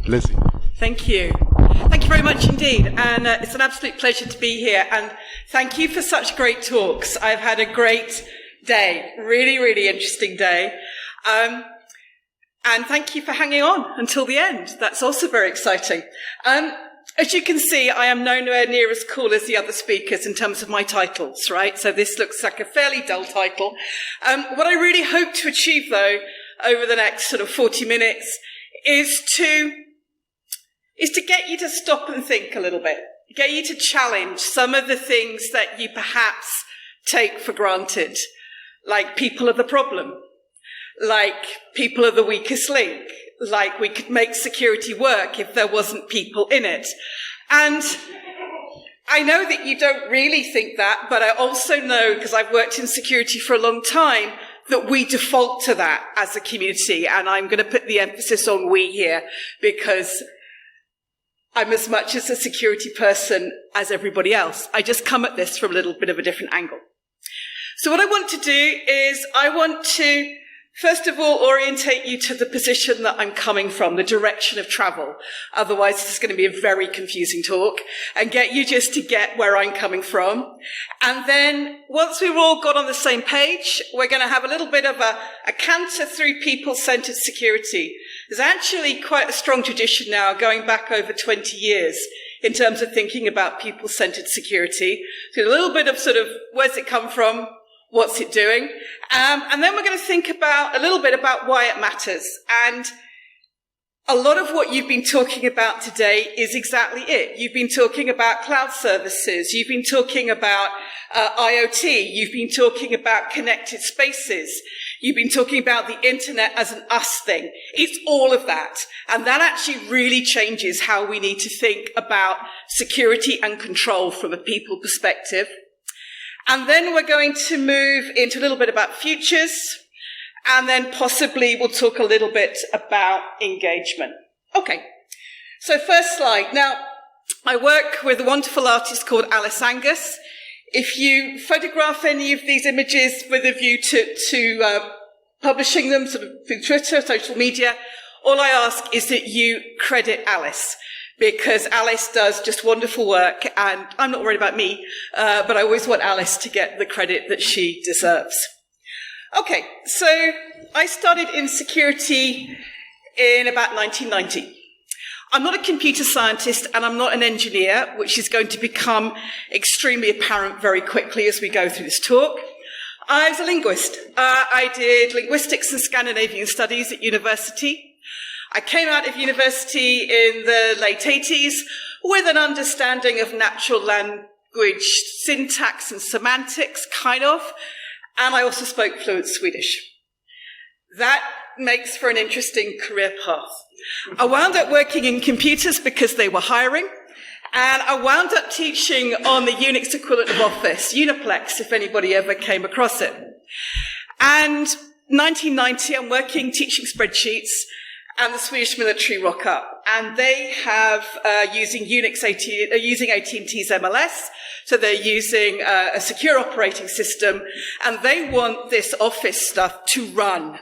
Lizzie. Thank you. Thank you very much indeed. And it's an absolute pleasure to be here. And thank you for such great talks. I've had a great day, really, really interesting day. And thank you for hanging on until the end. That's also very exciting. As you can see, I am nowhere near as cool as the other speakers in terms of my titles, right? So this looks like a fairly dull title. What I really hope to achieve, though, over the next sort of 40 minutes is to get you to stop and think a little bit, get you to challenge some of the things that you perhaps take for granted, like people are the problem, like people are the weakest link, like we could make security work if there wasn't people in it. And I know that you don't really think that, but I also know, because I've worked in security for a long time, that we default to that as a community. And I'm going to put the emphasis on we here, because I'm as much as a security person as everybody else. I just come at this from a little bit of a different angle. So what I want to do is I want to, first of all, orientate you to the position that I'm coming from, the direction of travel. Otherwise, this is going to be a very confusing talk, and get you just to get where I'm coming from. And then once we've all got on the same page, we're going to have a little bit of a canter through people-centered security. There's actually quite a strong tradition now going back over 20 years in terms of thinking about people-centered security. So a little bit of sort of where's it come from? What's it doing? And then we're going to think about a little bit about why it matters. And a lot of what you've been talking about today is exactly it. You've been talking about cloud services. You've been talking about IoT. You've been talking about connected spaces. You've been talking about the internet as an us thing. It's all of that. And that actually really changes how we need to think about security and control from a people perspective. And then we're going to move into a little bit about futures, and then possibly we'll talk a little bit about engagement. Okay, so first slide. Now, I work with a wonderful artist called Alice Angus. If you photograph any of these images with a view to publishing them sort of through Twitter, social media, all I ask is that you credit Alice, because Alice does just wonderful work, and I'm not worried about me, but I always want Alice to get the credit that she deserves. Okay, so I started in security in about 1990. I'm not a computer scientist and I'm not an engineer, which is going to become extremely apparent very quickly as we go through this talk. I was a linguist. I did linguistics and Scandinavian studies at university. I came out of university in the late 80s with an understanding of natural language syntax and semantics, kind of, and I also spoke fluent Swedish. That makes for an interesting career path. I wound up working in computers because they were hiring, and I wound up teaching on the Unix equivalent of Office, Uniplex, if anybody ever came across it. And 1990, I'm working teaching spreadsheets, and the Swedish military rock up, and they have using AT&T's MLS, so they're using a secure operating system, and they want this Office stuff to run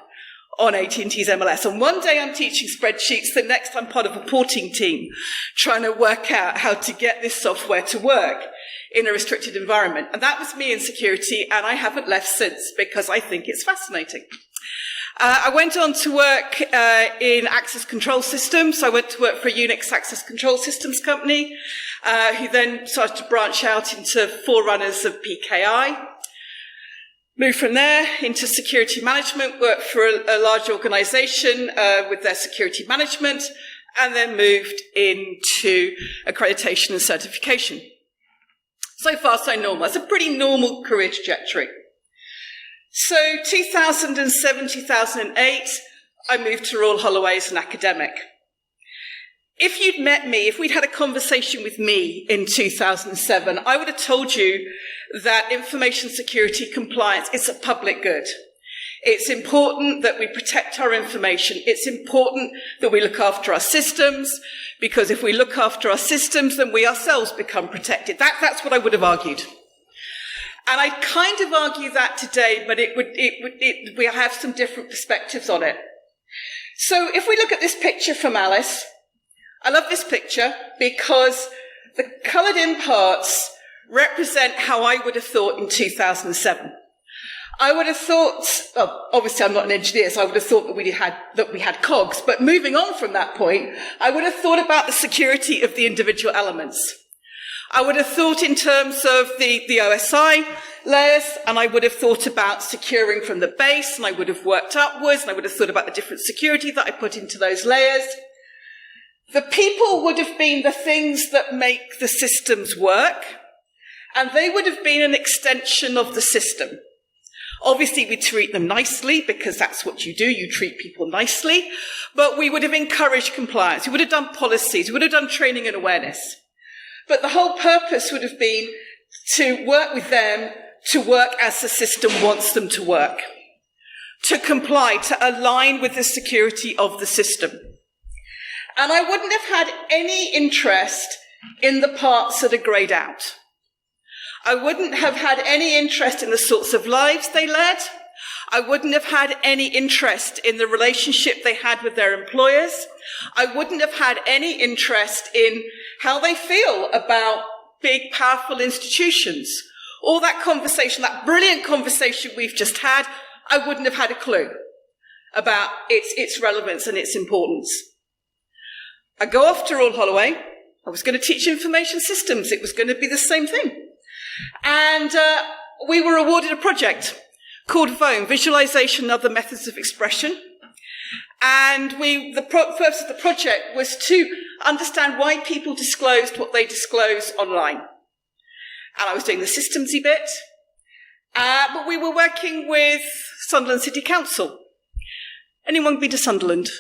on AT&T's MLS. And one day I'm teaching spreadsheets, the next I'm part of a porting team trying to work out how to get this software to work in a restricted environment. And that was me in security, and I haven't left since because I think it's fascinating. I went on to work in access control systems. I went to work for a Unix access control systems company, who then started to branch out into forerunners of PKI. Moved from there into security management, worked for a large organization with their security management, and then moved into accreditation and certification. So far, so normal. It's a pretty normal career trajectory. So 2007, 2008, I moved to RHUL Holloway as an academic. If you'd met me, if we'd had a conversation with me in 2007, I would have told you that information security compliance is a public good. It's important that we protect our information. It's important that we look after our systems, because if we look after our systems, then we ourselves become protected. That's what I would have argued. And I kind of argue that today, but we have some different perspectives on it. So if we look at this picture from Alice, I love this picture because the coloured in parts represent how I would have thought in 2007. I would have thought, well, obviously I'm not an engineer, so I would have thought that we had cogs, but moving on from that point, I would have thought about the security of the individual elements. I would have thought in terms of the OSI layers, and I would have thought about securing from the base, and I would have worked upwards, and I would have thought about the different security that I put into those layers. The people would have been the things that make the systems work, and they would have been an extension of the system. Obviously, we treat them nicely because that's what you do. You treat people nicely. But we would have encouraged compliance. We would have done policies. We would have done training and awareness. But the whole purpose would have been to work with them, to work as the system wants them to work, to comply, to align with the security of the system. And I wouldn't have had any interest in the parts that are greyed out. I wouldn't have had any interest in the sorts of lives they led. I wouldn't have had any interest in the relationship they had with their employers. I wouldn't have had any interest in how they feel about big, powerful institutions. All that conversation, that brilliant conversation we've just had, I wouldn't have had a clue about its relevance and its importance. I go off to RHUL Holloway. I was going to teach information systems. It was going to be the same thing. And we were awarded a project called VOME, Visualization and Other Methods of Expression. And the purpose of the project was to understand why people disclosed what they disclose online. And I was doing the systemsy bit. But we were working with Sunderland City Council. Anyone been to Sunderland?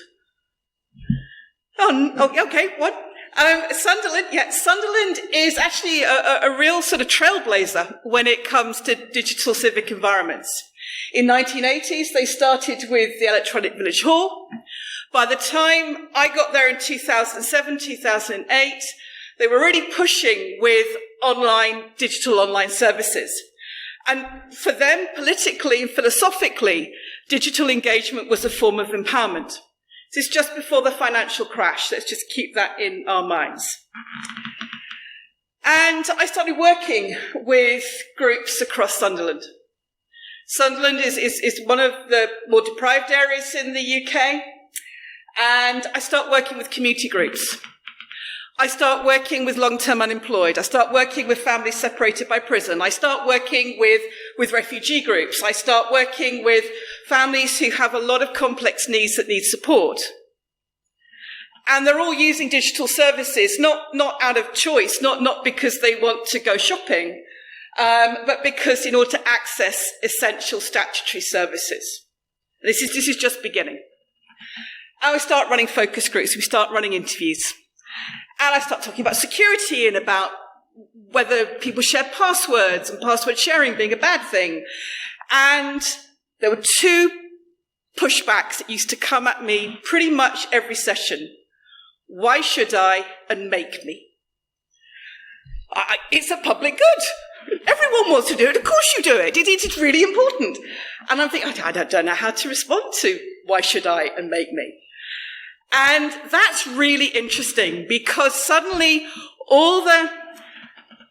Oh, okay, what? Sunderland is actually a real sort of trailblazer when it comes to digital civic environments. In 1980s, they started with the Electronic Village Hall. By the time I got there in 2007, 2008, they were really pushing with digital online services. And for them, politically and philosophically, digital engagement was a form of empowerment. This is just before the financial crash. Let's just keep that in our minds. And I started working with groups across Sunderland. Sunderland is one of the more deprived areas in the UK. And I start working with community groups. I start working with long-term unemployed. I start working with families separated by prison. I start working with refugee groups. I start working with families who have a lot of complex needs that need support. And they're all using digital services, not out of choice, not because they want to go shopping, but because in order to access essential statutory services. This is just beginning. And we start running focus groups. We start running interviews. And I start talking about security and about whether people share passwords and password sharing being a bad thing. And there were two pushbacks that used to come at me pretty much every session. Why should I and make me? It's a public good. Everyone wants to do it. Of course you do it. It's really important. And I'm thinking, I don't know how to respond to why should I and make me. And that's really interesting because suddenly all the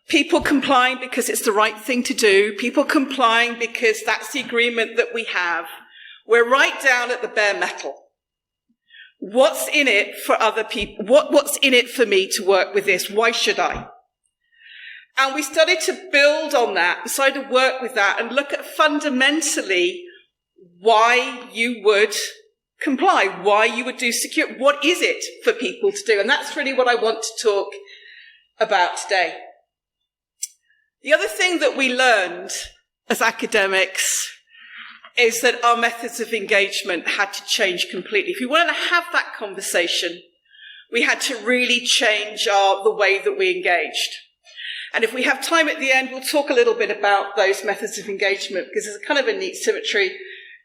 people complying because it's the right thing to do, people complying because that's the agreement that we have, we're right down at the bare metal. What's in it for other people? What's in it for me to work with this? Why should I? And we started to build on that, decided to work with that and look at fundamentally why you would comply, why you would do security, what is it for people to do? And that's really what I want to talk about today. The other thing that we learned as academics is that our methods of engagement had to change completely. If we wanted to have that conversation, we had to really change the way that we engaged. And if we have time at the end, we'll talk a little bit about those methods of engagement because there's a kind of a neat symmetry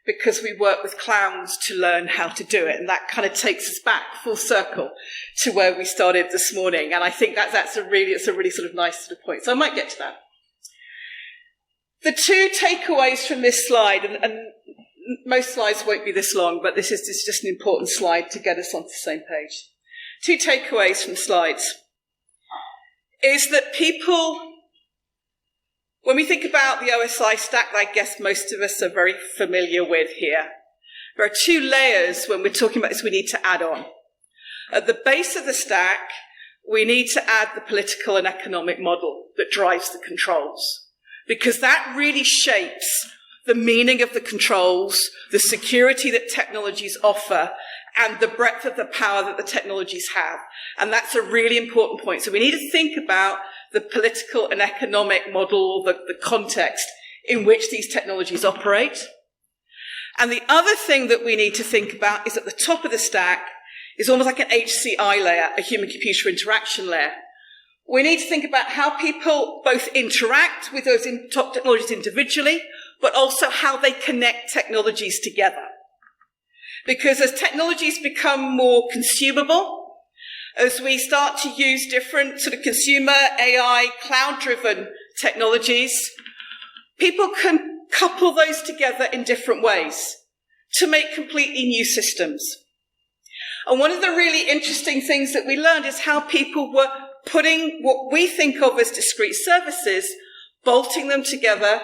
because we work with clowns to learn how to do it. And that kind of takes us back full circle to where we started this morning. And I think that's a really sort of nice sort of point. So I might get to that. The two takeaways from this slide, and most slides won't be this long, but this is just an important slide to get us onto the same page. Two takeaways from the slides is that people, when we think about the OSI stack that I guess most of us are very familiar with here, there are two layers when we're talking about this we need to add on. At the base of the stack, we need to add the political and economic model that drives the controls, because that really shapes the meaning of the controls, the security that technologies offer, and the breadth of the power that the technologies have. And that's a really important point. So we need to think about the political and economic model, the context in which these technologies operate. And the other thing that we need to think about is at the top of the stack is almost like an HCI layer, a human-computer interaction layer. We need to think about how people both interact with those top technologies individually, but also how they connect technologies together. Because as technologies become more consumable, as we start to use different sort of consumer, AI, cloud-driven technologies, people can couple those together in different ways to make completely new systems. And one of the really interesting things that we learned is how people were putting what we think of as discrete services, bolting them together,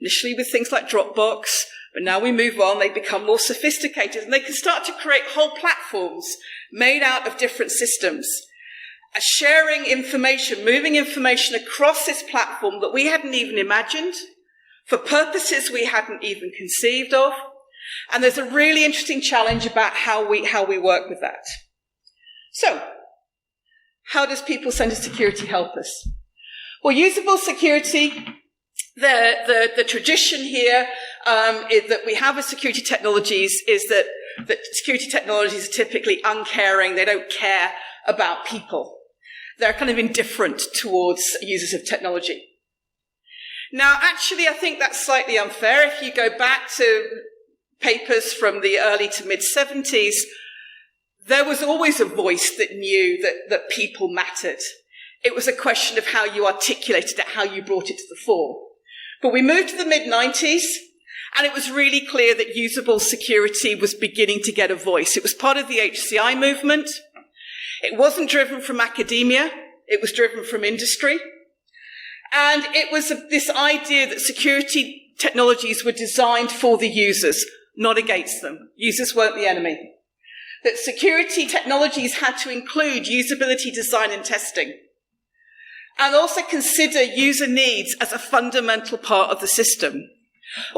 initially with things like Dropbox, but now we move on, they become more sophisticated, and they can start to create whole platforms made out of different systems, sharing information, moving information across this platform that we hadn't even imagined, for purposes we hadn't even conceived of. And there's a really interesting challenge about how we work with that. So, how does people-centered security help us? Well, usable security, the tradition here is that we have with security technologies is that security technologies are typically uncaring. They don't care about people. They're kind of indifferent towards users of technology. Now, actually, I think that's slightly unfair. If you go back to papers from the early to mid-70s, there was always a voice that knew that people mattered. It was a question of how you articulated it, how you brought it to the fore. But we moved to the mid-90s, and it was really clear that usable security was beginning to get a voice. It was part of the HCI movement. It wasn't driven from academia. It was driven from industry. And it was this idea that security technologies were designed for the users, not against them. Users weren't the enemy. That security technologies had to include usability design and testing, and also consider user needs as a fundamental part of the system.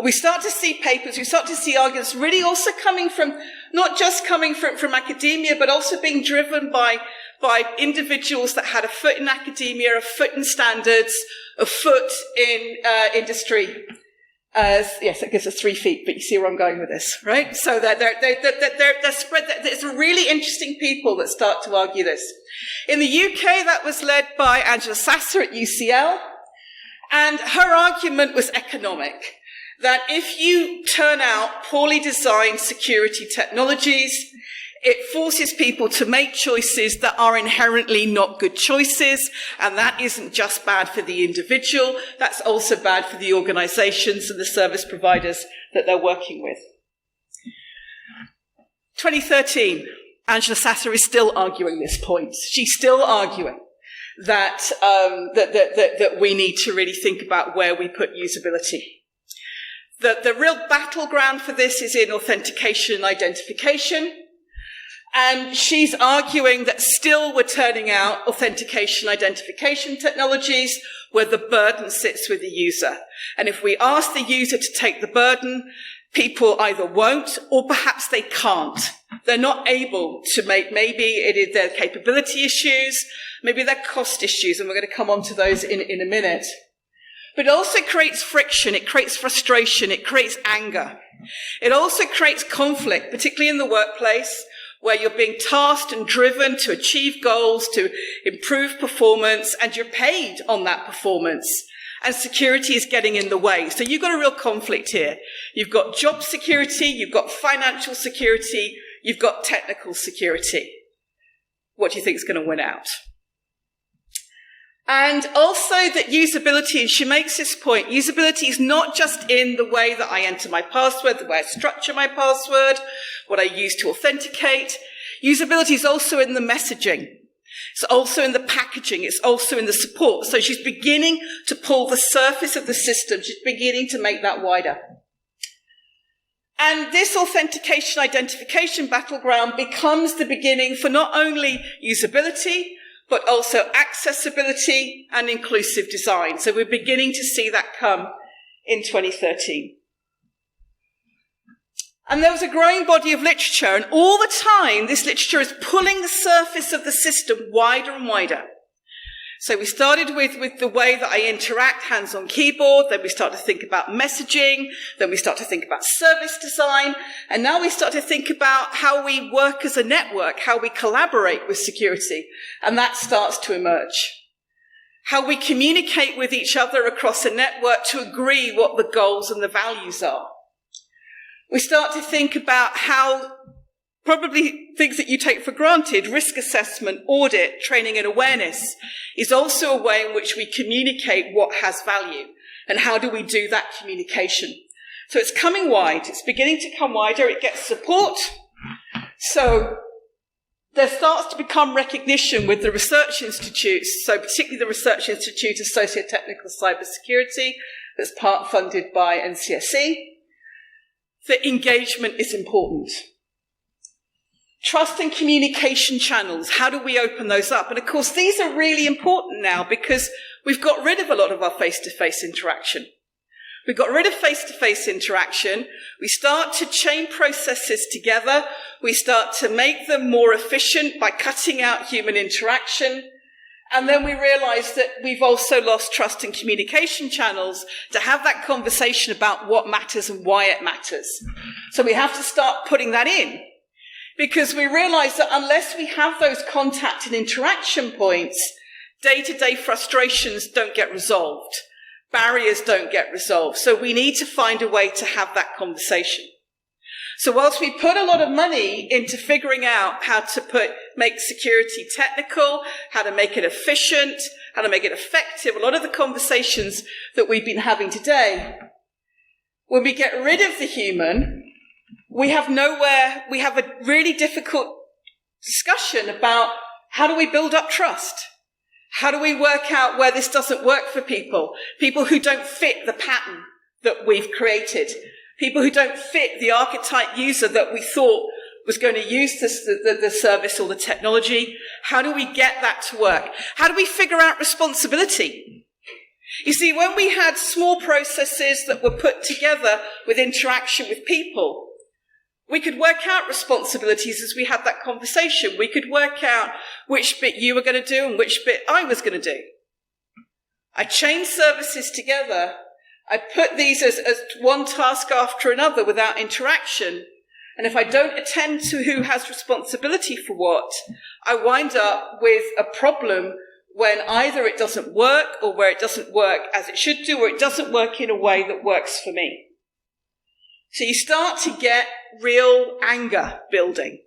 We start to see papers, we start to see arguments really also coming from, not just coming from academia, but also being driven by individuals that had a foot in academia, a foot in standards, a foot in industry. Yes, that gives us 3 feet, but you see where I'm going with this, right? So they're spread. There's really interesting people that start to argue this. In the UK, that was led by Angela Sasser at UCL, and her argument was economic. That if you turn out poorly designed security technologies, it forces people to make choices that are inherently not good choices, and that isn't just bad for the individual, that's also bad for the organizations and the service providers that they're working with. 2013, Angela Sasser is still arguing this point. She's still arguing that we need to really think about where we put usability. The real battleground for this is in authentication and identification. And she's arguing that still we're turning out authentication identification technologies where the burden sits with the user. And if we ask the user to take the burden, people either won't or perhaps they can't. They're not able to make, maybe it is their capability issues, maybe their cost issues, and we're going to come on to those in a minute. But it also creates friction, it creates frustration, it creates anger. It also creates conflict, particularly in the workplace, where you're being tasked and driven to achieve goals, to improve performance, and you're paid on that performance. And security is getting in the way. So you've got a real conflict here. You've got job security, you've got financial security, you've got technical security. What do you think is going to win out? And also that usability, and she makes this point, usability is not just in the way that I enter my password, the way I structure my password, what I use to authenticate. Usability is also in the messaging. It's also in the packaging. It's also in the support. So she's beginning to pull the surface of the system. She's beginning to make that wider. And this authentication identification battleground becomes the beginning for not only usability, but also accessibility and inclusive design. So we're beginning to see that come in 2013. And there was a growing body of literature, and all the time this literature is pulling the surface of the system wider and wider. So we started with the way that I interact, hands on keyboard, then we start to think about messaging, then we start to think about service design, and now we start to think about how we work as a network, how we collaborate with security, and that starts to emerge. How we communicate with each other across a network to agree what the goals and the values are. We start to think about how probably things that you take for granted, risk assessment, audit, training and awareness, is also a way in which we communicate what has value and how do we do that communication. So it's coming wide, it's beginning to come wider, it gets support. So there starts to become recognition with the research institutes, so particularly the Research Institute of Socio-Technical Cybersecurity, that's part funded by NCSE, that engagement is important. Trust and communication channels, how do we open those up? And of course, these are really important now because we've got rid of a lot of our face-to-face interaction. We've got rid of face-to-face interaction. We start to chain processes together. We start to make them more efficient by cutting out human interaction. And then we realize that we've also lost trust and communication channels to have that conversation about what matters and why it matters. So we have to start putting that in. Because we realize that unless we have those contact and interaction points, day-to-day frustrations don't get resolved. Barriers don't get resolved. So we need to find a way to have that conversation. So whilst we put a lot of money into figuring out how to make security technical, how to make it efficient, how to make it effective, a lot of the conversations that we've been having today, when we get rid of the human, we have a really difficult discussion about how do we build up trust? How do we work out where this doesn't work for people who don't fit the pattern that we've created, people who don't fit the archetype user that we thought was going to use the service or the technology? How do we get that to work? How do we figure out responsibility? You see, when we had small processes that were put together with interaction with people, we could work out responsibilities as we had that conversation. We could work out which bit you were going to do and which bit I was going to do. I chained services together. I put these as one task after another without interaction. And if I don't attend to who has responsibility for what, I wind up with a problem when either it doesn't work or where it doesn't work as it should do, or it doesn't work in a way that works for me. So you start to get real anger building.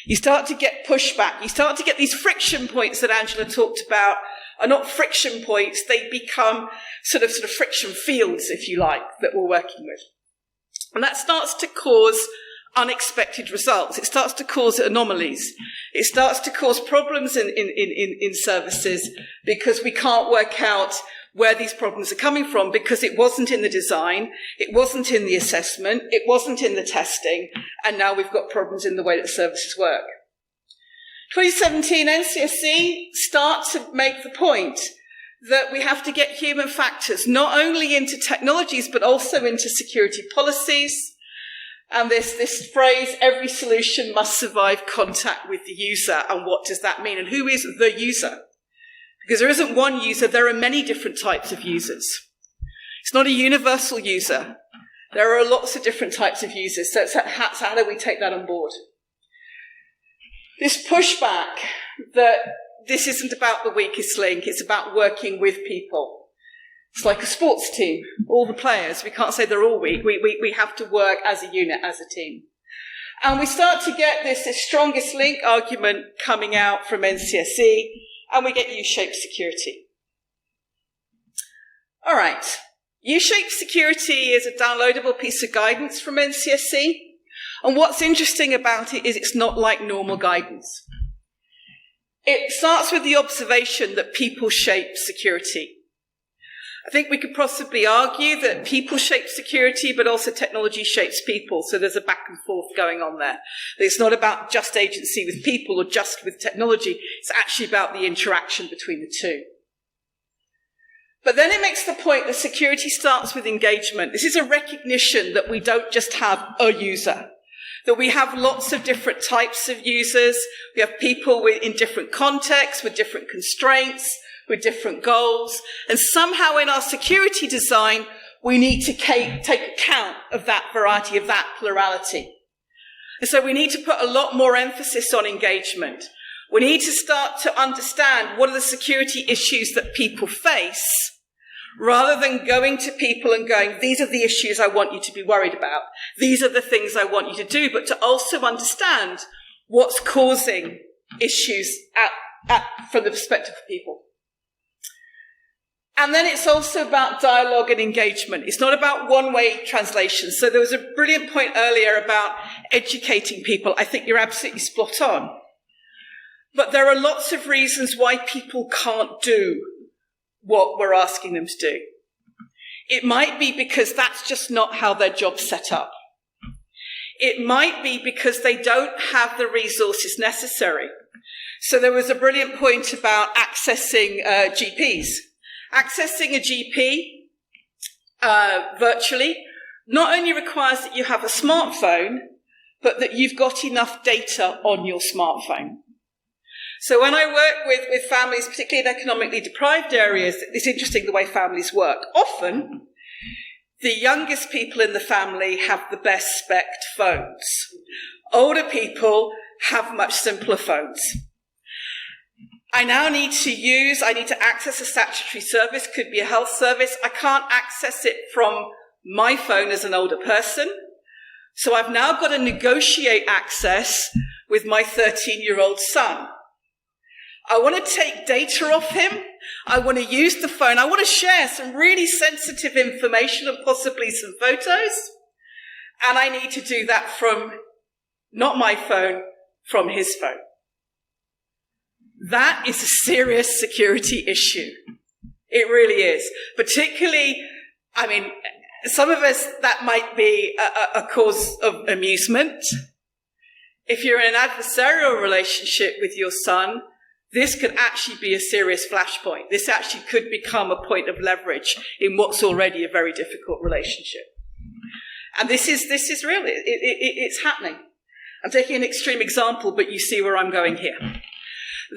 You start to get pushback. You start to get these friction points that Angela talked about are not friction points. They become sort of friction fields, if you like, that we're working with. And that starts to cause unexpected results. It starts to cause anomalies. It starts to cause problems in services because we can't work out where these problems are coming from because it wasn't in the design, it wasn't in the assessment, it wasn't in the testing, and now we've got problems in the way that services work. 2017, NCSE start to make the point that we have to get human factors not only into technologies but also into security policies. And this phrase, every solution must survive contact with the user. And what does that mean? And who is the user? Because there isn't one user, there are many different types of users. It's not a universal user. There are lots of different types of users. So how do we take that on board? This pushback that this isn't about the weakest link, it's about working with people. It's like a sports team, all the players. We can't say they're all weak. We have to work as a unit, as a team. And we start to get this strongest link argument coming out from NCSE, and we get U-shaped security. All right. U-shaped security is a downloadable piece of guidance from NCSE. And what's interesting about it is it's not like normal guidance. It starts with the observation that people shape security. I think we could possibly argue that people shape security, but also technology shapes people. So there's a back and forth going on there. It's not about just agency with people or just with technology. It's actually about the interaction between the two. But then it makes the point that security starts with engagement. This is a recognition that we don't just have a user, that we have lots of different types of users. We have people in different contexts, with different constraints, with different goals. And somehow in our security design, we need to take account of that variety, of that plurality. And so we need to put a lot more emphasis on engagement. We need to start to understand what are the security issues that people face, rather than going to people and going, these are the issues I want you to be worried about. These are the things I want you to do, but to also understand what's causing issues from the perspective of people. And then it's also about dialogue and engagement. It's not about one-way translation. So there was a brilliant point earlier about educating people. I think you're absolutely spot on. But there are lots of reasons why people can't do what we're asking them to do. It might be because that's just not how their job's set up. It might be because they don't have the resources necessary. So there was a brilliant point about accessing GPs. Accessing a GP virtually not only requires that you have a smartphone, but that you've got enough data on your smartphone. So when I work with families, particularly in economically deprived areas, it's interesting the way families work. Often, the youngest people in the family have the best spec'd phones. Older people have much simpler phones. I need to access a statutory service, could be a health service. I can't access it from my phone as an older person. So I've now got to negotiate access with my 13-year-old son. I want to take data off him. I want to use the phone. I want to share some really sensitive information and possibly some photos. And I need to do that from not my phone, from his phone. That is a serious security issue. It really is. Particularly, some of us, that might be a cause of amusement. If you're in an adversarial relationship with your son, this could actually be a serious flashpoint. This actually could become a point of leverage in what's already a very difficult relationship. And this is real. It's happening. I'm taking an extreme example, but you see where I'm going here.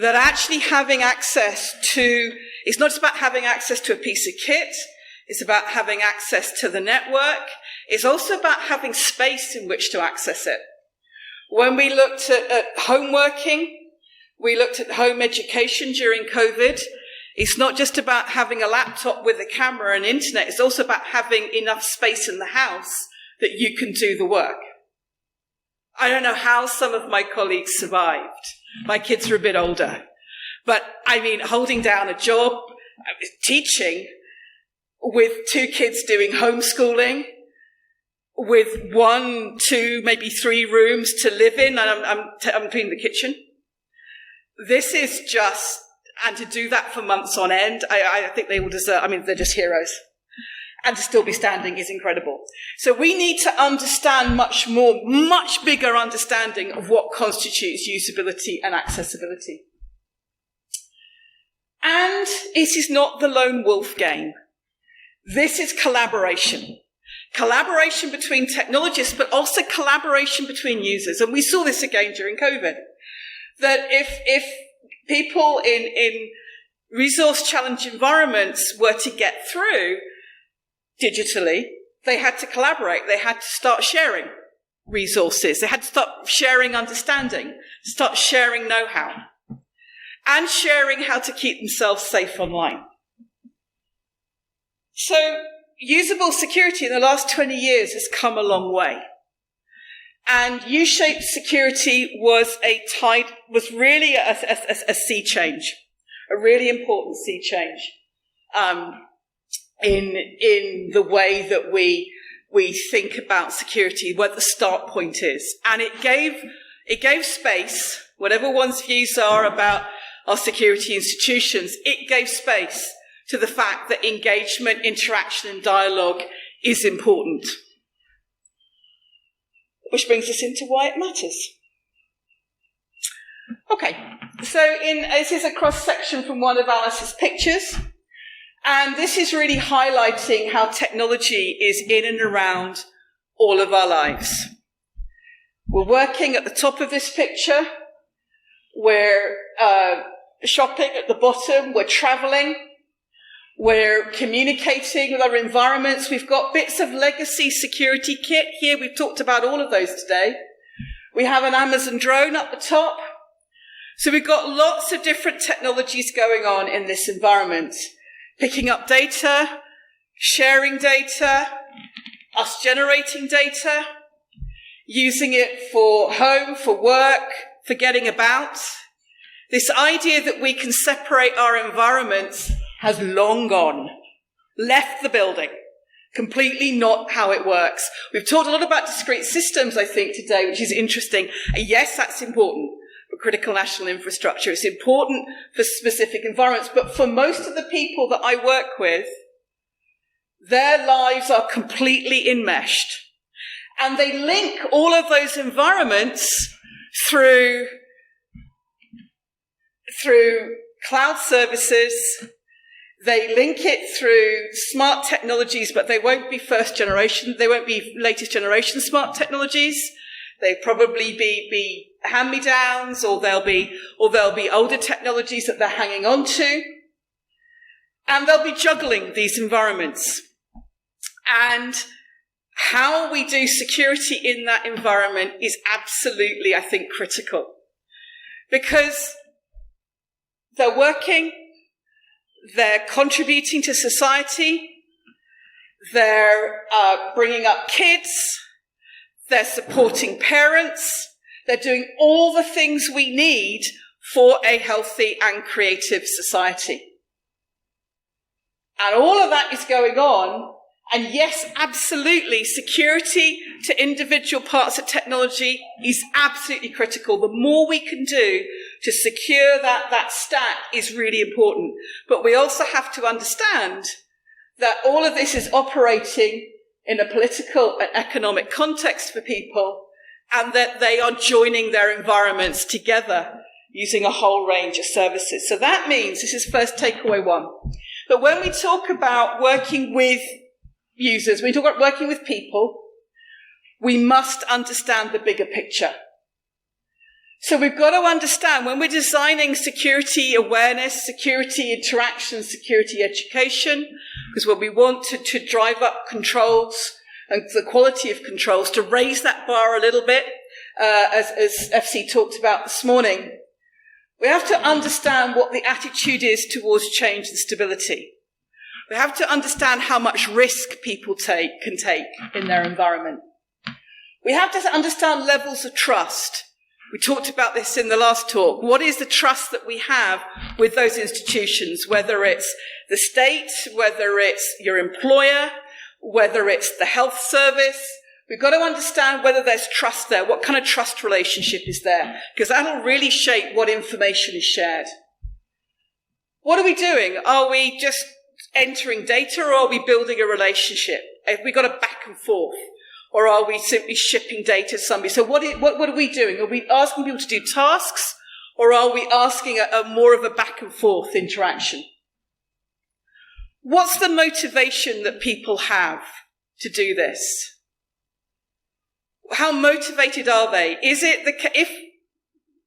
That actually having access to, it's not just about having access to a piece of kit, it's about having access to the network. It's also about having space in which to access it. When we looked at home working, we looked at home education during COVID. It's not just about having a laptop with a camera and internet, it's also about having enough space in the house that you can do the work. I don't know how some of my colleagues survived. My kids are a bit older. But, holding down a job, teaching, with 2 kids doing homeschooling, with 1, 2, maybe 3 rooms to live in, and I'm cleaning the kitchen. This is just, and to do that for months on end, I think they will deserve, they're just heroes. And to still be standing is incredible. So we need to understand much bigger understanding of what constitutes usability and accessibility. And it is not the lone wolf game. This is collaboration. Collaboration between technologists, but also collaboration between users. And we saw this again during COVID. That if people in resource-challenged environments were to get through digitally, they had to collaborate. They had to start sharing resources. They had to start sharing understanding, start sharing know-how, and sharing how to keep themselves safe online. So usable security in the last 20 years has come a long way. And U-shaped security was really a sea change, a really important sea change in the way that we we think about security, where the start point is. And it gave space, whatever one's views are about our security institutions, it gave space to the fact that engagement, interaction and dialogue is important. Which brings us into why it matters. Okay, so this is a cross-section from one of Alice's pictures, and this is really highlighting how technology is in and around all of our lives. We're working at the top of this picture, we're shopping at the bottom, we're travelling, we're communicating with our environments, we've got bits of legacy security kit here, we've talked about all of those today. We have an Amazon drone up the top. So we've got lots of different technologies going on in this environment. Picking up data, sharing data, us generating data, using it for home, for work, for getting about. This idea that we can separate our environments has long gone, left the building. Completely not how it works. We've talked a lot about discrete systems, I think, today, which is interesting. And yes, that's important for critical national infrastructure. It's important for specific environments. But for most of the people that I work with, their lives are completely enmeshed. And they link all of those environments through cloud services. They link it through smart technologies, but they won't be first generation. They won't be latest generation smart technologies. They'll probably be hand-me-downs, or they'll be older technologies that they're hanging on to. And they'll be juggling these environments. And how we do security in that environment is absolutely, I think, critical. Because they're working, they're contributing to society, they're bringing up kids, they're supporting parents, they're doing all the things we need for a healthy and creative society. And all of that is going on, and yes, absolutely, security to individual parts of technology is absolutely critical. The more we can do to secure that stack is really important. But we also have to understand that all of this is operating in a political and economic context for people, and that they are joining their environments together using a whole range of services. So that means, this is first takeaway one, that when we talk about working with users, when we talk about working with people, we must understand the bigger picture. So we've got to understand when we're designing security awareness, security interaction, security education, because when we want to drive up controls and the quality of controls, to raise that bar a little bit, as FC talked about this morning, we have to understand what the attitude is towards change and stability. We have to understand how much risk people can take in their environment. We have to understand levels of trust. We talked about this in the last talk. What is the trust that we have with those institutions, whether it's the state, whether it's your employer, whether it's the health service? We've got to understand whether there's trust there, what kind of trust relationship is there, because that'll really shape what information is shared. What are we doing? Are we just entering data, or are we building a relationship? Have we got a back and forth? Or are we simply shipping data to somebody? So what are we doing? Are we asking people to do tasks, or are we asking a more of a back and forth interaction? What's the motivation that people have to do this? How motivated are they? Is it if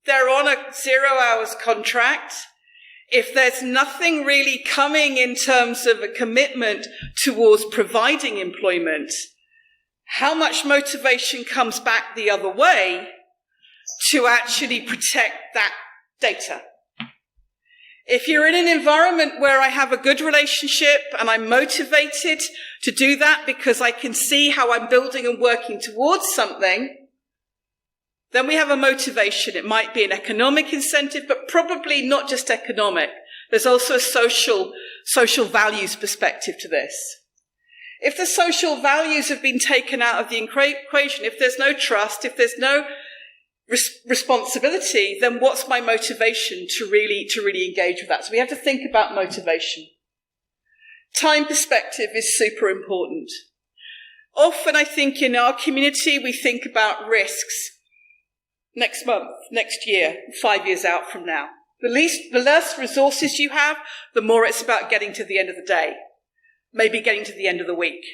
they're on a 0 hours contract, if there's nothing really coming in terms of a commitment towards providing employment, how much motivation comes back the other way to actually protect that data? If you're in an environment where I have a good relationship and I'm motivated to do that because I can see how I'm building and working towards something, then we have a motivation. It might be an economic incentive, but probably not just economic. There's also a social values perspective to this. If the social values have been taken out of the equation, if there's no trust, if there's no responsibility, then what's my motivation to really engage with that? So we have to think about motivation. Time perspective is super important. Often I think in our community we think about risks next month, next year, 5 years out from now. The less resources you have, the more it's about getting to the end of the day, maybe getting to the end of the week.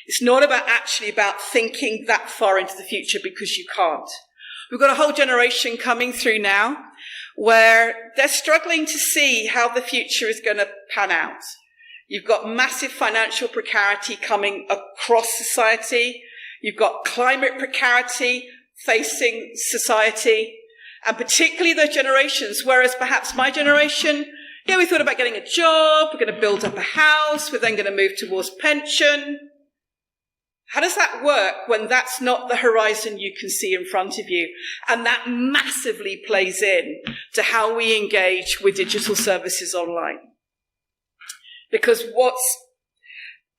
It's not actually about thinking that far into the future, because you can't. We've got a whole generation coming through now where they're struggling to see how the future is going to pan out. You've got massive financial precarity coming across society. You've got climate precarity facing society, and particularly those generations, whereas perhaps my generation, we thought about getting a job, we're going to build up a house, we're then going to move towards pension. How does that work when that's not the horizon you can see in front of you? And that massively plays in to how we engage with digital services online. Because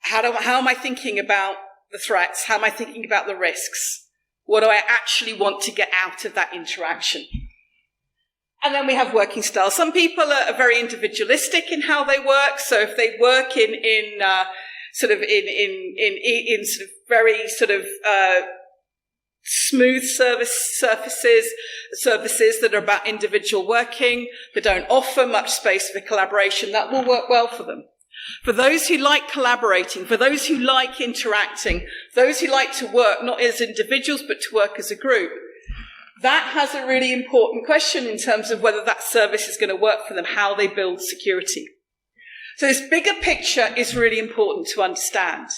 how am I thinking about the threats? How am I thinking about the risks? What do I actually want to get out of that interaction? And then we have working styles. Some people are very individualistic in how they work. So if they work in very smooth services that are about individual working, that don't offer much space for collaboration, that will work well for them. For those who like collaborating, for those who like interacting, those who like to work not as individuals but to work as a group, that has a really important question in terms of whether that service is going to work for them, how they build security. So this bigger picture is really important to understand.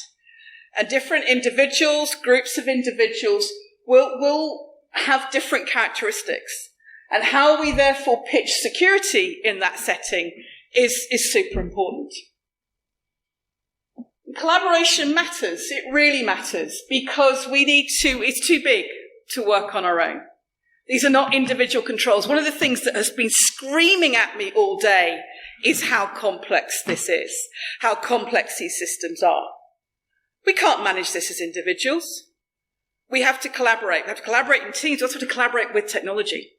And different individuals, groups of individuals will have different characteristics. And how we therefore pitch security in that setting is super important. Collaboration matters. It really matters, because it's too big to work on our own. These are not individual controls. One of the things that has been screaming at me all day is how complex this is, how complex these systems are. We can't manage this as individuals. We have to collaborate. We have to collaborate in teams. We also have to collaborate with technology.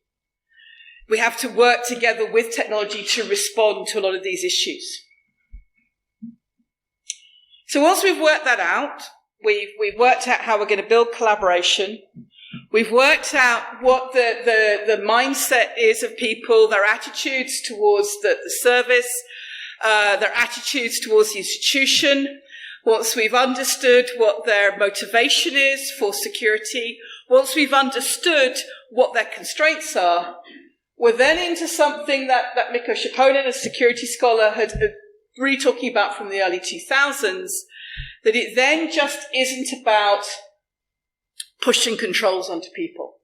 We have to work together with technology to respond to a lot of these issues. So once we've worked that out, we've worked out how we're going to build collaboration. We've worked out what the mindset is of people, their attitudes towards the service, their attitudes towards the institution. Once we've understood what their motivation is for security, once we've understood what their constraints are, we're then into something that Mikko Shapponen, a security scholar, had really talking about from the early 2000s, that it then just isn't about pushing controls onto people.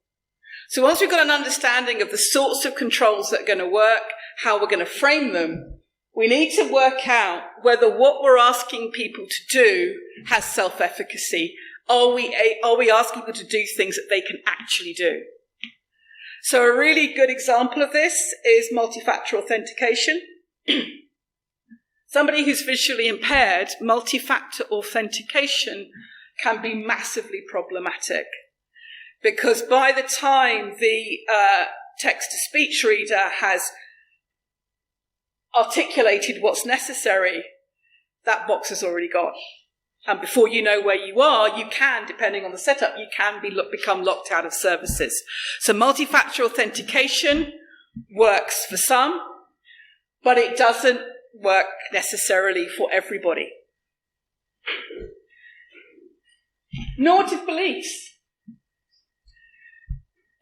So once we've got an understanding of the sorts of controls that are going to work, how we're going to frame them, we need to work out whether what we're asking people to do has self-efficacy. Are we asking people to do things that they can actually do? So a really good example of this is multi-factor authentication. Somebody who's visually impaired, multi-factor authentication can be massively problematic, because by the time the text-to-speech reader has articulated what's necessary, that box has already gone. And before you know where you are, you can, depending on the setup, you can become locked out of services. So multi-factor authentication works for some, but it doesn't work necessarily for everybody. Normative beliefs.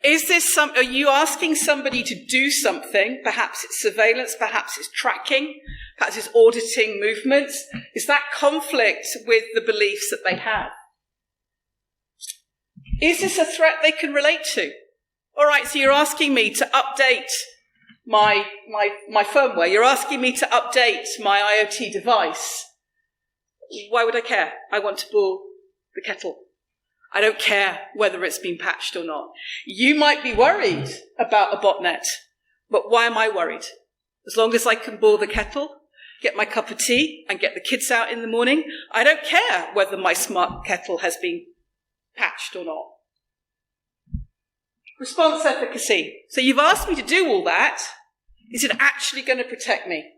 Are you asking somebody to do something? Perhaps it's surveillance, perhaps it's tracking, perhaps it's auditing movements. Is that conflict with the beliefs that they have? Is this a threat they can relate to? All right, so you're asking me to update my firmware. You're asking me to update my IoT device. Why would I care? I want to boil the kettle. I don't care whether it's been patched or not. You might be worried about a botnet, but why am I worried? As long as I can boil the kettle, get my cup of tea, and get the kids out in the morning. I don't care whether my smart kettle has been patched or not. Response efficacy. So you've asked me to do all that. Is it actually going to protect me?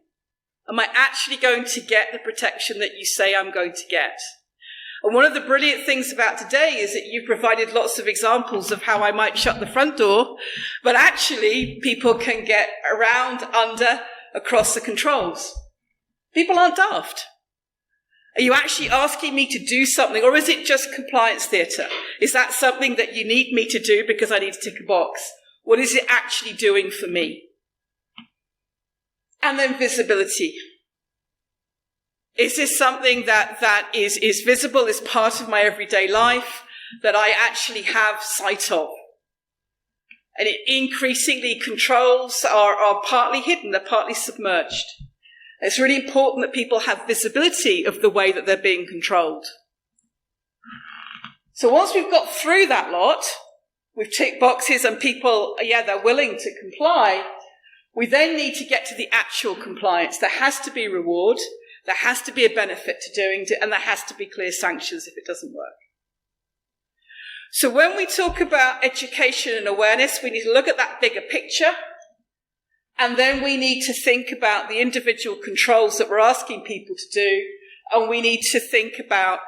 Am I actually going to get the protection that you say I'm going to get? And one of the brilliant things about today is that you've provided lots of examples of how I might shut the front door, but actually people can get around, under, across the controls. People aren't daft. Are you actually asking me to do something, or is it just compliance theatre? Is that something that you need me to do because I need to tick a box? What is it actually doing for me? And then visibility. Is this something that is visible, is part of my everyday life, that I actually have sight of? And increasingly controls are partly hidden, they're partly submerged. It's really important that people have visibility of the way that they're being controlled. So once we've got through that lot, we've ticked boxes and people, they're willing to comply, we then need to get to the actual compliance. There has to be reward, there has to be a benefit to doing it, and there has to be clear sanctions if it doesn't work. So when we talk about education and awareness, we need to look at that bigger picture, and then we need to think about the individual controls that we're asking people to do, and we need to think about,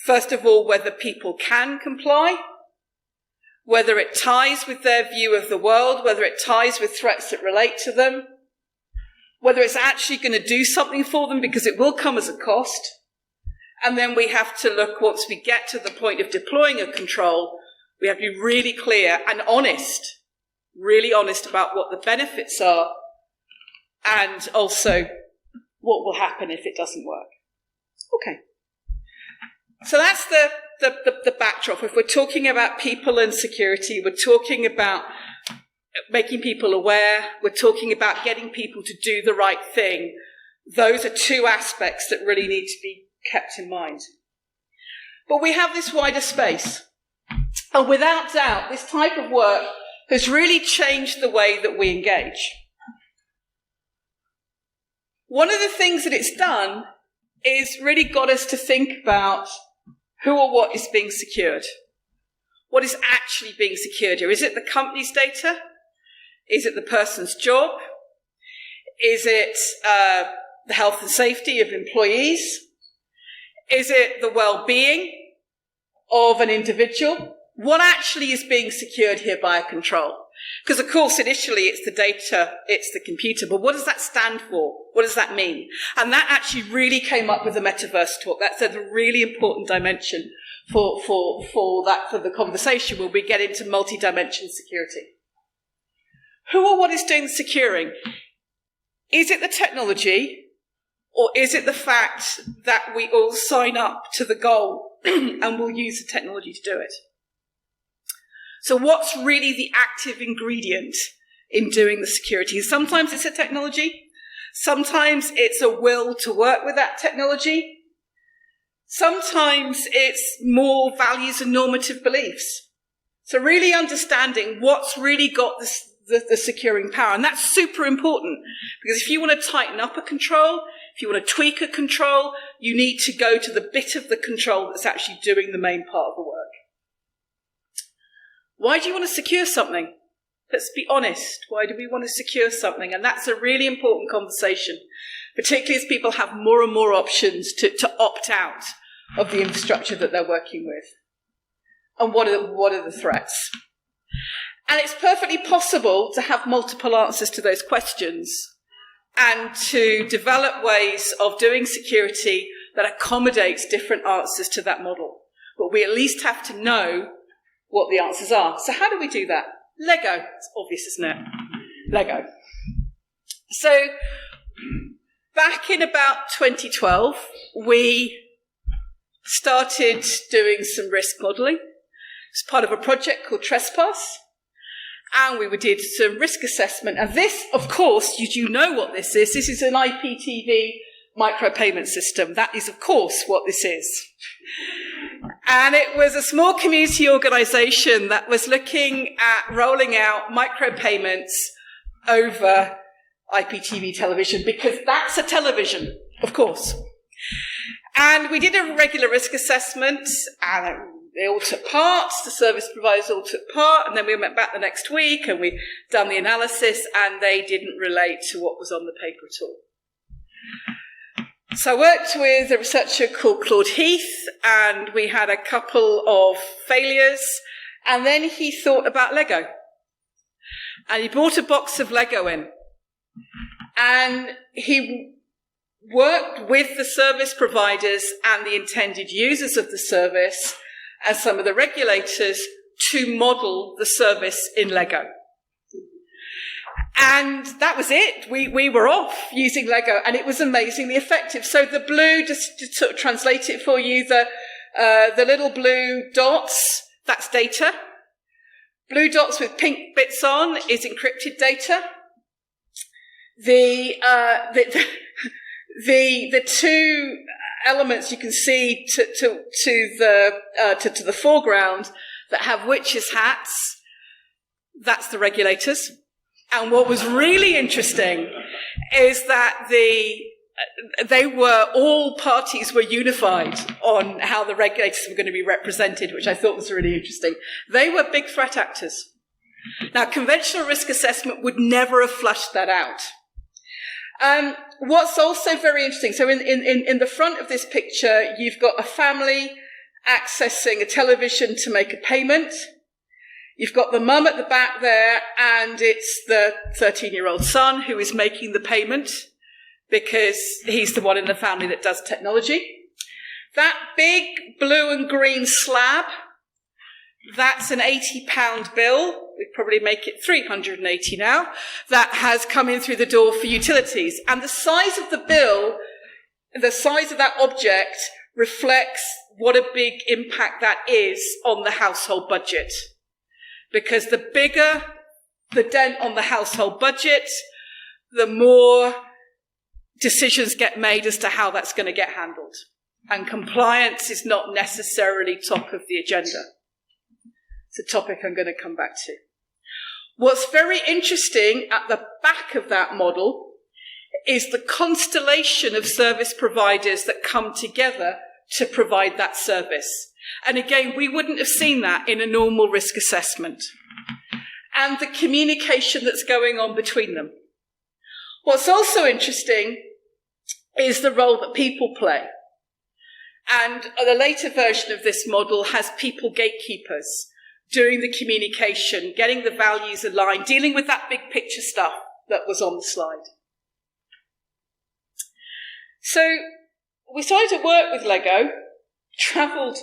first of all, whether people can comply, whether it ties with their view of the world, whether it ties with threats that relate to them, whether it's actually going to do something for them, because it will come as a cost. And then we have to look, once we get to the point of deploying a control, we have to be really clear and honest, really honest about what the benefits are, and also what will happen if it doesn't work. Okay. So that's the backdrop. If we're talking about people and security, we're talking about making people aware, we're talking about getting people to do the right thing. Those are two aspects that really need to be kept in mind. But we have this wider space. And without doubt, this type of work has really changed the way that we engage. One of the things that it's done is really got us to think about who or what is being secured. What is actually being secured here? Is it the company's data? Is it the person's job? Is it the health and safety of employees? Is it the well-being of an individual? What actually is being secured here by a control? Because, of course, initially it's the data, it's the computer, but what does that stand for? What does that mean? And that actually really came up with the metaverse talk. That's a really important dimension for the conversation when we get into multi-dimension security. Who or what is doing the securing? Is it the technology, or is it the fact that we all sign up to the goal and we'll use the technology to do it? So what's really the active ingredient in doing the security? Sometimes it's a technology. Sometimes it's a will to work with that technology. Sometimes it's more values and normative beliefs. So really understanding what's really got the securing power. And that's super important, because if you want to tighten up a control, if you want to tweak a control, you need to go to the bit of the control that's actually doing the main part of the work. Why do you want to secure something? Let's be honest. Why do we want to secure something? And that's a really important conversation, particularly as people have more and more options to opt out of the infrastructure that they're working with. And what are the threats? And it's perfectly possible to have multiple answers to those questions and to develop ways of doing security that accommodates different answers to that model. But we at least have to know what the answers are. So how do we do that? Lego. It's obvious, isn't it? Lego. So back in about 2012, we started doing some risk modelling. It's part of a project called Trespass. And we did some risk assessment. And this, of course, you know what this is. This is an IPTV micropayment system. That is, of course, what this is. And it was a small community organisation that was looking at rolling out micropayments over IPTV television, because that's a television, of course. And we did a regular risk assessment, and they all took part, the service providers all took part, and then we went back the next week and we done the analysis, and they didn't relate to what was on the paper at all. So I worked with a researcher called Claude Heath, and we had a couple of failures, and then he thought about Lego. And he brought a box of Lego in, and he worked with the service providers and the intended users of the service and some of the regulators to model the service in Lego. And that was it. We were off using Lego, and it was amazingly effective. So the blue, just to sort of translate it for you, the little blue dots, that's data. Blue dots with pink bits on is encrypted data. The two elements you can see to the foreground that have witches' hats, that's the regulators. And what was really interesting is that all parties were unified on how the regulators were going to be represented, which I thought was really interesting. They were big threat actors. Now, conventional risk assessment would never have flushed that out. What's also very interesting, so in the front of this picture, you've got a family accessing a television to make a payment. You've got the mum at the back there, and it's the 13-year-old son who is making the payment because he's the one in the family that does technology. That big blue and green slab, that's an £80 bill. We'd probably make it 380 now. That has come in through the door for utilities. And the size of the bill, the size of that object reflects what a big impact that is on the household budget. Because the bigger the dent on the household budget, the more decisions get made as to how that's going to get handled. And compliance is not necessarily top of the agenda. It's a topic I'm going to come back to. What's very interesting at the back of that model is the constellation of service providers that come together to provide that service. And again, we wouldn't have seen that in a normal risk assessment. And the communication that's going on between them. What's also interesting is the role that people play. And the later version of this model has people gatekeepers doing the communication, getting the values aligned, dealing with that big picture stuff that was on the slide. So we started to work with Lego, travelled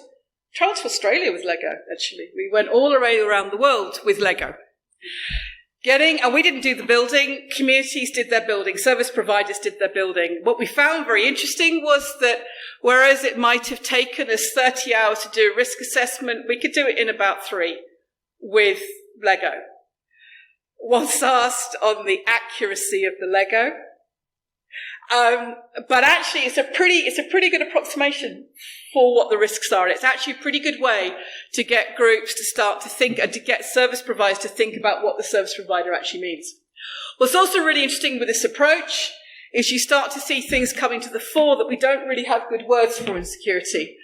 to Australia with Lego, actually. We went all the way around the world with Lego. And we didn't do the building, communities did their building, service providers did their building. What we found very interesting was that whereas it might have taken us 30 hours to do a risk assessment, we could do it in about 3 with Lego. Once asked on the accuracy of the Lego. But actually it's a pretty good approximation for what the risks are. It's actually a pretty good way to get groups to start to think and to get service providers to think about what the service provider actually means. What's also really interesting with this approach is you start to see things coming to the fore that we don't really have good words for in security.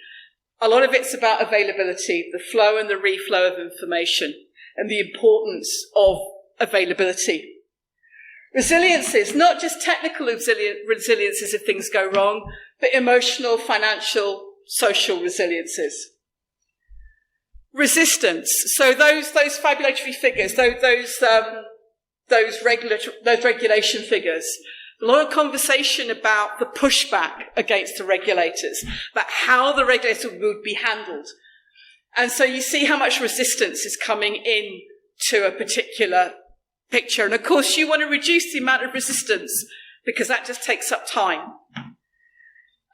A lot of it's about availability, the flow and the reflow of information, and the importance of availability. Resiliences, not just technical resiliences if things go wrong, but emotional, financial, social resiliences. Resistance, so those fabulatory figures, those regulation figures. A lot of conversation about the pushback against the regulators, about how the regulators would be handled. And so you see how much resistance is coming in to a particular picture. And of course, you want to reduce the amount of resistance because that just takes up time.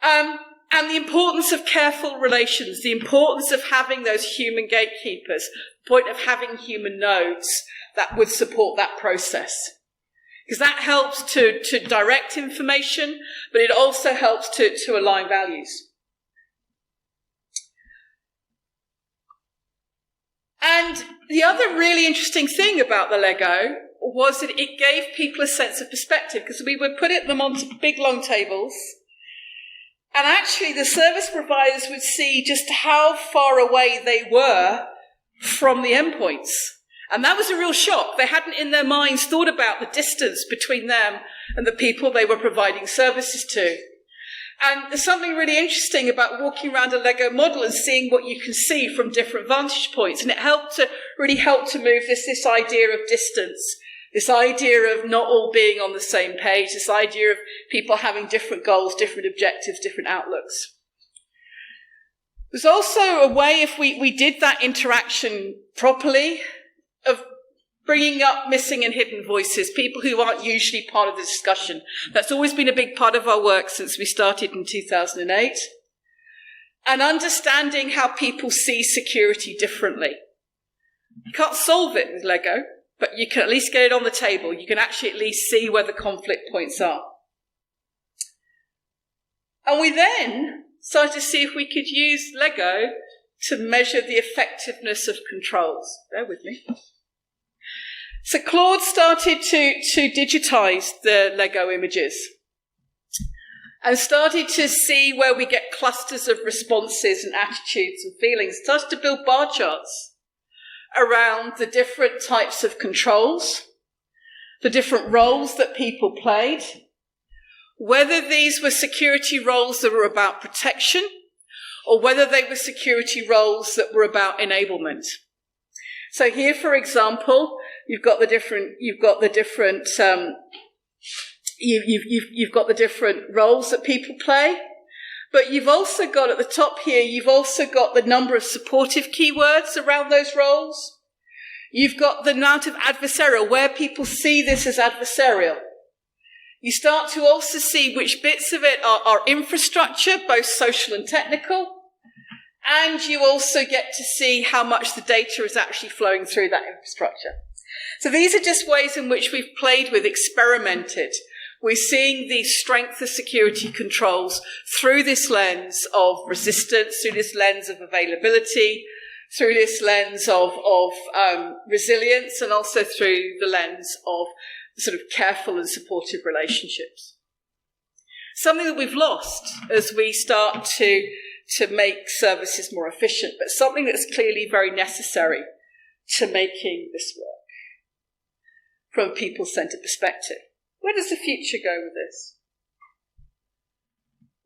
And the importance of careful relations, the importance of having those human gatekeepers, the point of having human nodes that would support that process. Because that helps to direct information, but it also helps to align values. And the other really interesting thing about the Lego was that it gave people a sense of perspective, because we would put them onto big long tables, and actually the service providers would see just how far away they were from the endpoints. And that was a real shock. They hadn't in their minds thought about the distance between them and the people they were providing services to. And there's something really interesting about walking around a Lego model and seeing what you can see from different vantage points. And it really helped to move this idea of distance, this idea of not all being on the same page, this idea of people having different goals, different objectives, different outlooks. There's also a way, if we did that interaction properly, of bringing up missing and hidden voices, people who aren't usually part of the discussion. That's always been a big part of our work since we started in 2008. And understanding how people see security differently. You can't solve it with Lego, but you can at least get it on the table. You can actually at least see where the conflict points are. And we then started to see if we could use Lego to measure the effectiveness of controls. Bear with me. So Claude started to digitize the Lego images and started to see where we get clusters of responses and attitudes and feelings. Started to build bar charts around the different types of controls, the different roles that people played, whether these were security roles that were about protection or whether they were security roles that were about enablement. So here, for example, you've got the different roles that people play, but you've also got at the top here, you've also got the number of supportive keywords around those roles. You've got the amount of adversarial, where people see this as adversarial. You start to also see which bits of it are infrastructure, both social and technical. And you also get to see how much the data is actually flowing through that infrastructure. So these are just ways in which we've played with, experimented. We're seeing the strength of security controls through this lens of resistance, through this lens of availability, through this lens of resilience, and also through the lens of sort of careful and supportive relationships. Something that we've lost as we start to make services more efficient, but something that's clearly very necessary to making this work from a people-centered perspective. Where does the future go with this?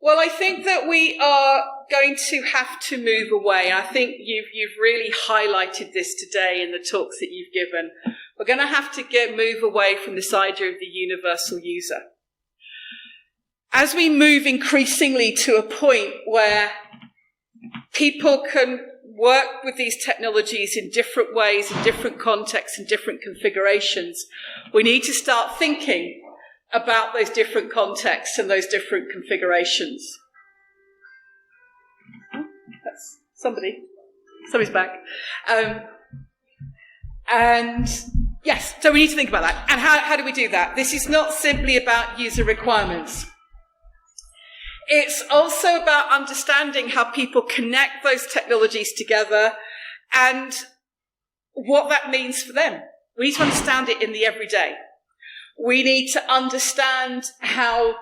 Well, I think that we are going to have to move away. I think you've really highlighted this today in the talks that you've given. We're going to have to move away from this idea of the universal user. As we move increasingly to a point where people can work with these technologies in different ways, in different contexts, in different configurations, we need to start thinking about those different contexts and those different configurations. That's somebody's back. And yes, so we need to think about that. And how do we do that? This is not simply about user requirements. It's also about understanding how people connect those technologies together and what that means for them. We need to understand it in the everyday. We need to understand how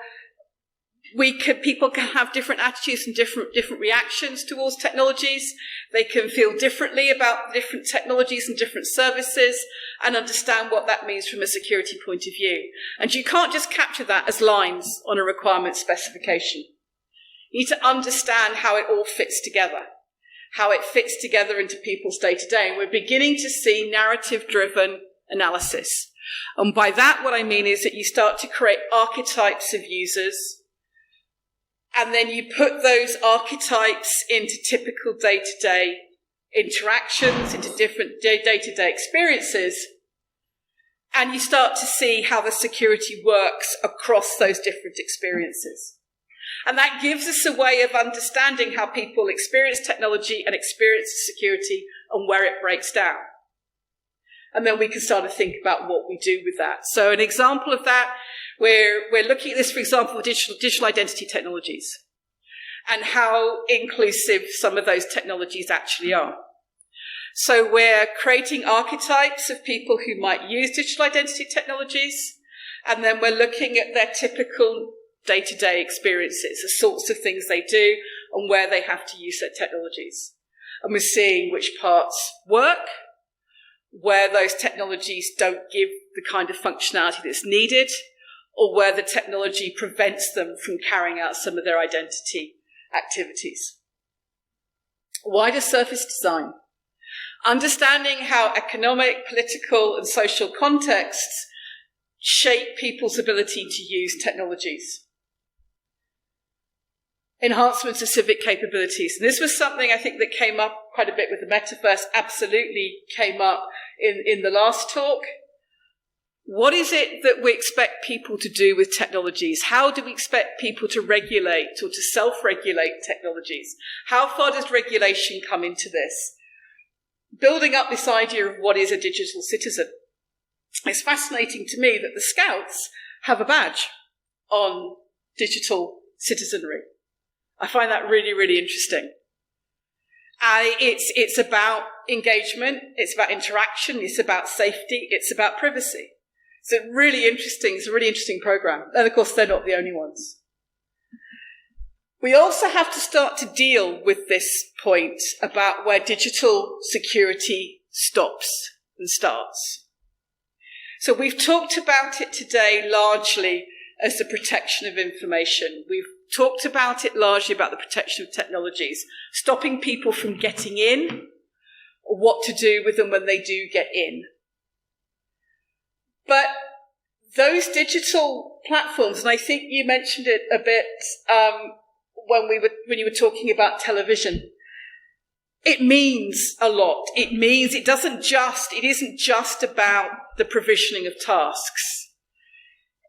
people can have different attitudes and different reactions towards technologies. They can feel differently about different technologies and different services and understand what that means from a security point of view. And you can't just capture that as lines on a requirement specification. You need to understand how it all fits together, how it fits together into people's day-to-day. And we're beginning to see narrative-driven analysis. And by that, what I mean is that you start to create archetypes of users, and then you put those archetypes into typical day-to-day interactions, into different day-to-day experiences, and you start to see how the security works across those different experiences. And that gives us a way of understanding how people experience technology and experience security and where it breaks down. And then we can start to think about what we do with that. So an example of that, we're looking at this, for example, with digital identity technologies and how inclusive some of those technologies actually are. So we're creating archetypes of people who might use digital identity technologies, and then we're looking at their typical day-to-day experiences, the sorts of things they do, and where they have to use their technologies. And we're seeing which parts work, where those technologies don't give the kind of functionality that's needed, or where the technology prevents them from carrying out some of their identity activities. Wider surface design. Understanding how economic, political, and social contexts shape people's ability to use technologies. Enhancement of civic capabilities. And this was something I think that came up quite a bit with the metaverse, absolutely came up in the last talk. What is it that we expect people to do with technologies? How do we expect people to regulate or to self-regulate technologies? How far does regulation come into this? Building up this idea of what is a digital citizen. It's fascinating to me that the Scouts have a badge on digital citizenry. I find that really, really interesting. It's about engagement, it's about interaction, it's about safety, it's about privacy. So really interesting, it's a really interesting program. And of course, they're not the only ones. We also have to start to deal with this point about where digital security stops and starts. So we've talked about it today largely as the protection of information. We've talked about it largely about the protection of technologies, stopping people from getting in, or what to do with them when they do get in. But those digital platforms, and I think you mentioned it a bit when you were talking about television, it means a lot. It means it isn't just about the provisioning of tasks.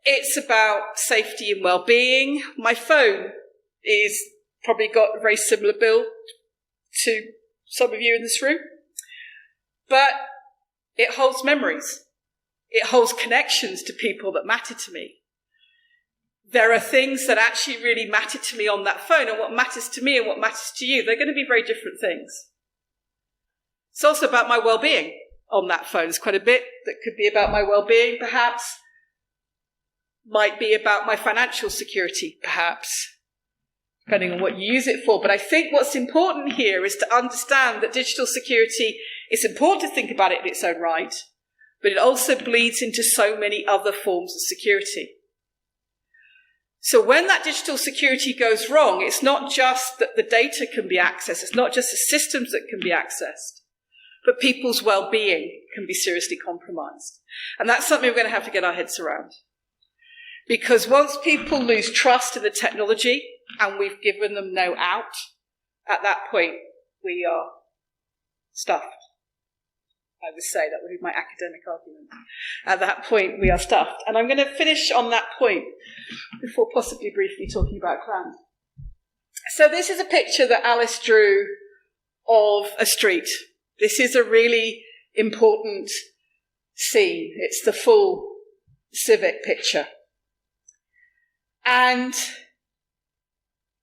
It's about safety and well-being. My phone is probably got a very similar build to some of you in this room, but it holds memories. It holds connections to people that matter to me. There are things that actually really matter to me on that phone, and what matters to me and what matters to you, they're going to be very different things. It's also about my well-being on that phone. There's quite a bit that could be about my well-being, perhaps. Might be about my financial security, perhaps, depending on what you use it for. But I think what's important here is to understand that digital security, it's important to think about it in its own right, but it also bleeds into so many other forms of security. So when that digital security goes wrong, it's not just that the data can be accessed, it's not just the systems that can be accessed, but people's well-being can be seriously compromised. And that's something we're going to have to get our heads around. Because once people lose trust in the technology and we've given them no out, at that point we are stuffed. I would say that would be my academic argument. At that point we are stuffed. And I'm going to finish on that point before possibly briefly talking about cloud. So this is a picture that Alice drew of a street. This is a really important scene. It's the full civic picture. And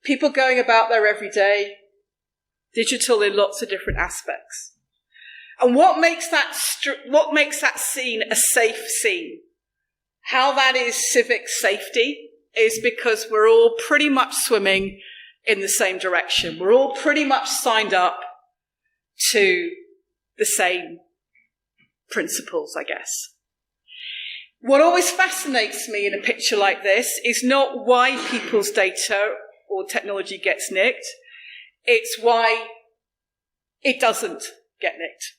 people going about their everyday, digital in lots of different aspects. And what makes that scene a safe scene, how that is civic safety, is because we're all pretty much swimming in the same direction. We're all pretty much signed up to the same principles, I guess. What always fascinates me in a picture like this is not why people's data or technology gets nicked, it's why it doesn't get nicked.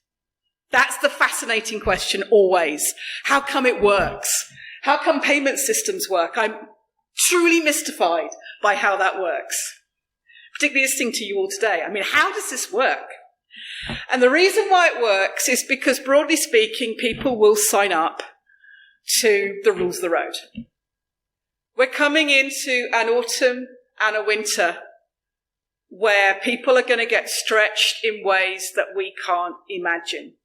That's the fascinating question always. How come it works? How come payment systems work? I'm truly mystified by how that works. Particularly listening to you all today. I mean, how does this work? And the reason why it works is because, broadly speaking, people will sign up to the rules of the road. We're coming into an autumn and a winter where people are going to get stretched in ways that we can't imagine.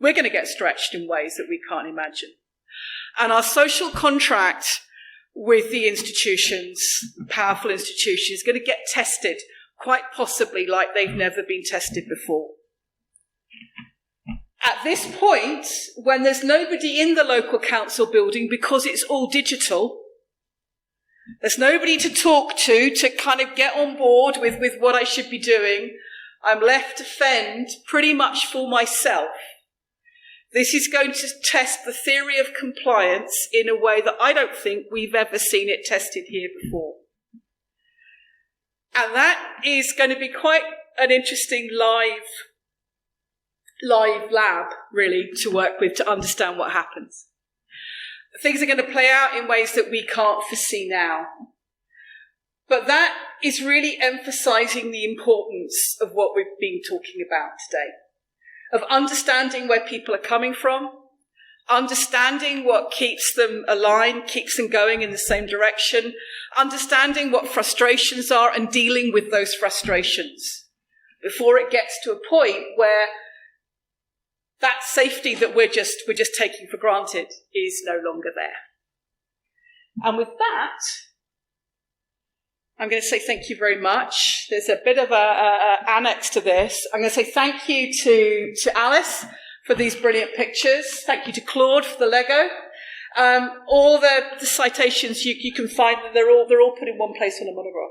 We're going to get stretched in ways that we can't imagine. And our social contract with the institutions, powerful institutions, is going to get tested, quite possibly like they've never been tested before. At this point, when there's nobody in the local council building because it's all digital, there's nobody to talk to kind of get on board with what I should be doing, I'm left to fend pretty much for myself. This is going to test the theory of compliance in a way that I don't think we've ever seen it tested here before. And that is going to be quite an interesting live lab, really, to work with, to understand what happens. Things are going to play out in ways that we can't foresee now. But that is really emphasising the importance of what we've been talking about today, of understanding where people are coming from, understanding what keeps them aligned, keeps them going in the same direction, understanding what frustrations are and dealing with those frustrations before it gets to a point where that safety that we're just taking for granted is no longer there. And with that, I'm going to say thank you very much. There's a bit of a annex to this. I'm going to say thank you to Alice for these brilliant pictures. Thank you to Claude for the Lego. All the citations you can find, they're all put in one place on a monograph.